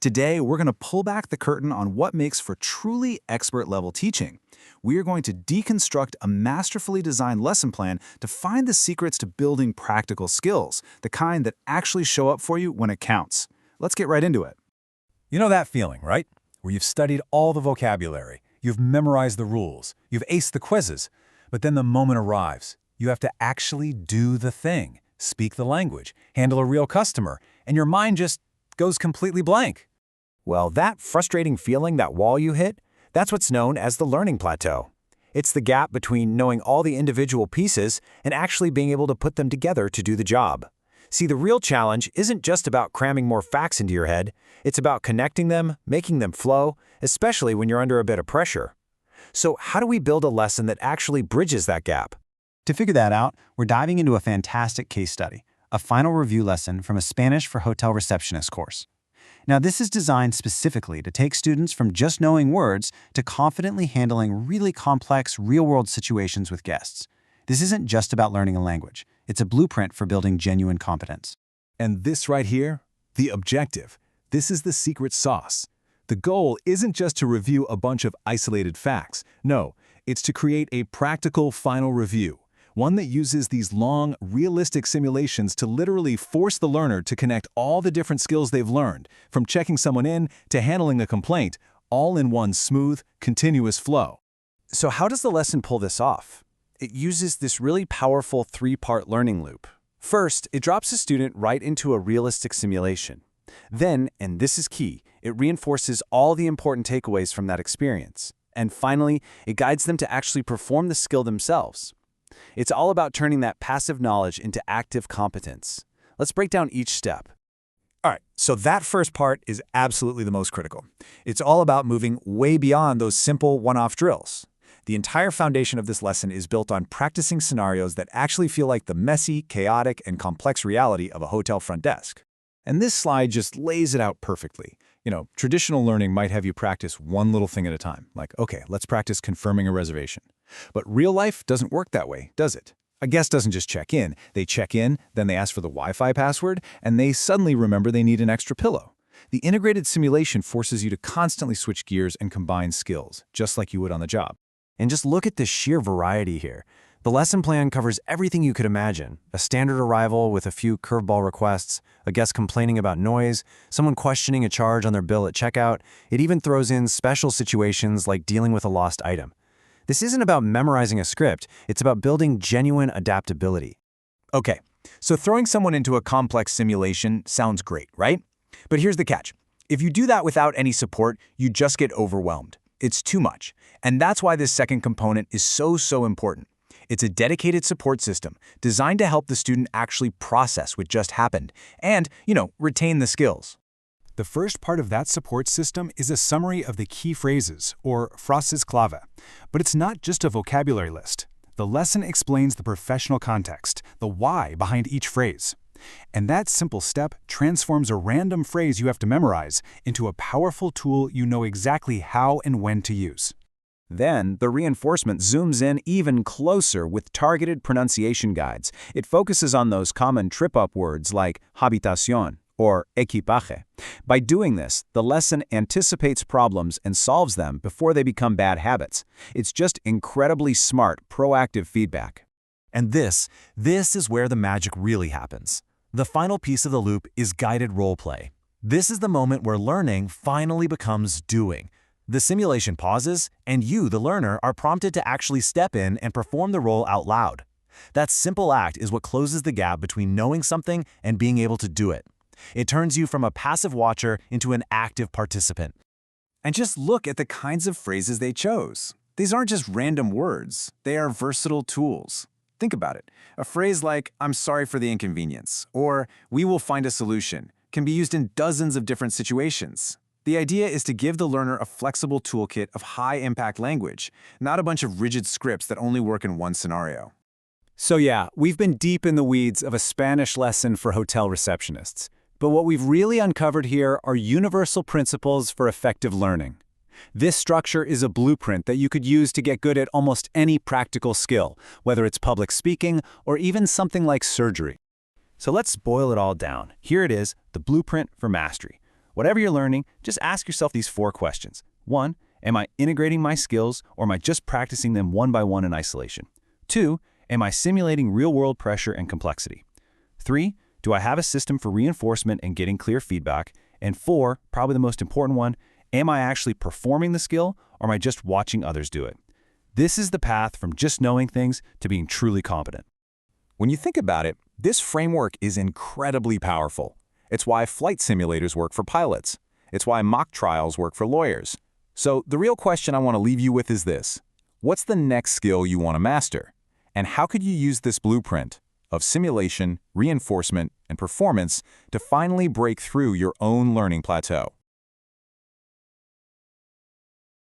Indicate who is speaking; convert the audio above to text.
Speaker 1: Today, we're going to pull back the curtain on what makes for truly expert-level teaching. We are going to deconstruct a masterfully designed lesson plan to find the secrets to building practical skills, the kind that actually show up for you when it counts. Let's get right into it.
Speaker 2: You know that feeling, right? Where you've studied all the vocabulary, you've memorized the rules, you've aced the quizzes, but then the moment arrives. You have to actually do the thing, speak the language, handle a real customer, and your mind just goes completely blank. Well, that frustrating feeling, that wall you hit, that's what's known as the learning plateau. It's the gap between knowing all the individual pieces and actually being able to put them together to do the job. See, the real challenge isn't just about cramming more facts into your head. It's about connecting them, making them flow, especially when you're under a bit of pressure. So how do we build a lesson that actually bridges that gap?
Speaker 3: To figure that out, we're diving into a fantastic case study, a final review lesson from a Spanish for Hotel Receptionist course. Now, this is designed specifically to take students from just knowing words to confidently handling really complex, real-world situations with guests. This isn't just about learning a language. It's a blueprint for building genuine competence.
Speaker 2: And this right here, the objective, this is the secret sauce. The goal isn't just to review a bunch of isolated facts. No, it's to create a practical final review, one that uses these long, realistic simulations to literally force the learner to connect all the different skills they've learned, from checking someone in to handling a complaint, all in one smooth, continuous flow.
Speaker 3: So how does the lesson pull this off? It uses this really powerful three-part learning loop. First, it drops a student right into a realistic simulation. Then, and this is key, it reinforces all the important takeaways from that experience. And finally, it guides them to actually perform the skill themselves. It's all about turning that passive knowledge into active competence. Let's break down each step.
Speaker 2: All right, so that first part is absolutely the most critical. It's all about moving way beyond those simple one-off drills. The entire foundation of this lesson is built on practicing scenarios that actually feel like the messy, chaotic, and complex reality of a hotel front desk. And this slide just lays it out perfectly. Traditional learning might have you practice one little thing at a time, like, okay, let's practice confirming a reservation. But real life doesn't work that way, does it? A guest doesn't just check in. They check in, then they ask for the Wi-Fi password, and they suddenly remember they need an extra pillow. The integrated simulation forces you to constantly switch gears and combine skills, just like you would on the job.
Speaker 3: And just look at the sheer variety here. The lesson plan covers everything you could imagine. A standard arrival with a few curveball requests, a guest complaining about noise, someone questioning a charge on their bill at checkout. It even throws in special situations like dealing with a lost item. This isn't about memorizing a script, it's about building genuine adaptability.
Speaker 2: Okay, so throwing someone into a complex simulation sounds great, right? But here's the catch. If you do that without any support, you just get overwhelmed. It's too much. And that's why this second component is so important. It's a dedicated support system designed to help the student actually process what just happened and, retain the skills. The first part of that support system is a summary of the key phrases, or frases clave. But it's not just a vocabulary list. The lesson explains the professional context, the why behind each phrase. And that simple step transforms a random phrase you have to memorize into a powerful tool you know exactly how and when to use. Then, the reinforcement zooms in even closer with targeted pronunciation guides. It focuses on those common trip-up words like habitación or equipaje. By doing this, the lesson anticipates problems and solves them before they become bad habits. It's just incredibly smart, proactive feedback. And this is where the magic really happens. The final piece of the loop is guided role play. This is the moment where learning finally becomes doing. The simulation pauses, and you, the learner, are prompted to actually step in and perform the role out loud. That simple act is what closes the gap between knowing something and being able to do it. It turns you from a passive watcher into an active participant. And just look at the kinds of phrases they chose. These aren't just random words. They are versatile tools. Think about it. A phrase like, "I'm sorry for the inconvenience," or "we will find a solution," can be used in dozens of different situations. The idea is to give the learner a flexible toolkit of high-impact language, not a bunch of rigid scripts that only work in one scenario. So yeah, we've been deep in the weeds of a Spanish lesson for hotel receptionists. But what we've really uncovered here are universal principles for effective learning. This structure is a blueprint that you could use to get good at almost any practical skill, whether it's public speaking or even something like surgery. So let's boil it all down. Here it is, the blueprint for mastery.
Speaker 3: Whatever you're learning, just ask yourself these 4 questions. 1. Am I integrating my skills, or am I just practicing them one by one in isolation? 2. Am I simulating real-world pressure and complexity? 3. Do I have a system for reinforcement and getting clear feedback? And 4, probably the most important one, am I actually performing the skill, or am I just watching others do it? This is the path from just knowing things to being truly competent.
Speaker 2: When you think about it, this framework is incredibly powerful. It's why flight simulators work for pilots. It's why mock trials work for lawyers. So the real question I want to leave you with is this. What's the next skill you want to master? And how could you use this blueprint of simulation, reinforcement, and performance to finally break through your own learning plateau?